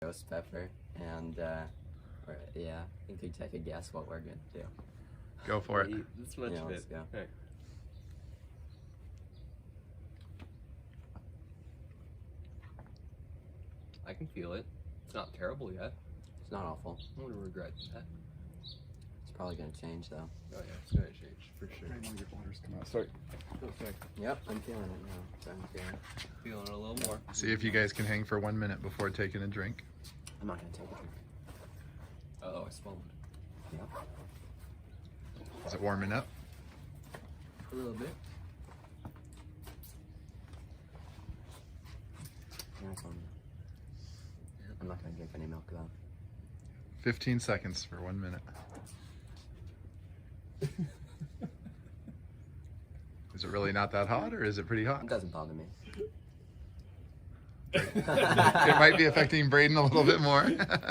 ghost pepper, and yeah, you could take a guess what we're gonna do. Go for it. Eat this much Yeah, of let's it. go. Okay. I can feel it. It's not terrible yet. It's not awful. I'm gonna regret that. It's probably gonna change though. Oh yeah, it's gonna change for sure. Your waters come out. Sorry. Yep, I'm feeling it now. I'm feeling it. Feeling it a little more. See if you guys can hang for 1 minute before taking a drink. I'm not gonna take it. Oh, I swallowed. Yep. Is it warming up? A little bit. Nice one. I'm not gonna drink any milk though. 15 seconds for 1 minute. Is it really not that hot, or is it pretty hot? It doesn't bother me. It might be affecting Brayden a little bit more.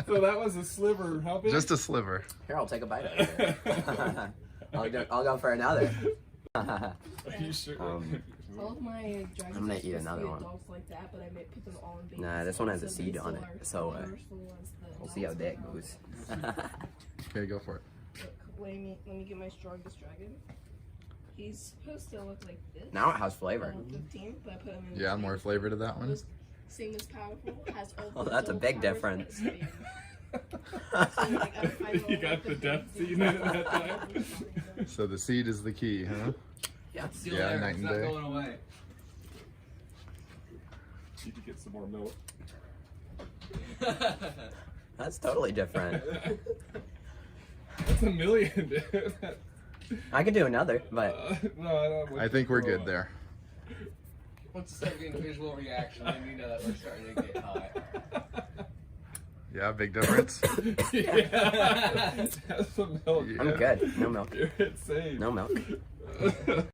So that was a sliver. How big? Just a sliver. Here, I'll take a bite of it. I'll go for another. Are you sure? All of my dragons I'm gonna are eat supposed to another be one. adults like that, but I might put them all in babies. Nah, this one has a so seed they on still it, are so, forceful as the We'll see how adults that are. goes. Okay, go for it. Look, let me get my strongest dragon. He's supposed to look like this. Now it has flavor. 15, but I put him in Yeah, the more same- flavor to that one. was Same as powerful. Has all Oh, the that's a adult big powers, difference. but it's big. So, like, I You don't got like the depth things scene in it that time. So the seed is the key, huh? Yeah. Still Yeah, there. night It's and not day. going away. Need to get some more milk. That's totally different. That's a million, dude. I could do another, but No, I don't want I you think to we're throw good up. there. Once you start getting visual reaction, then you know that we're starting to get hot. Yeah, big difference. Yeah. Have some milk. Yeah. I'm good. No milk. You're insane. No milk.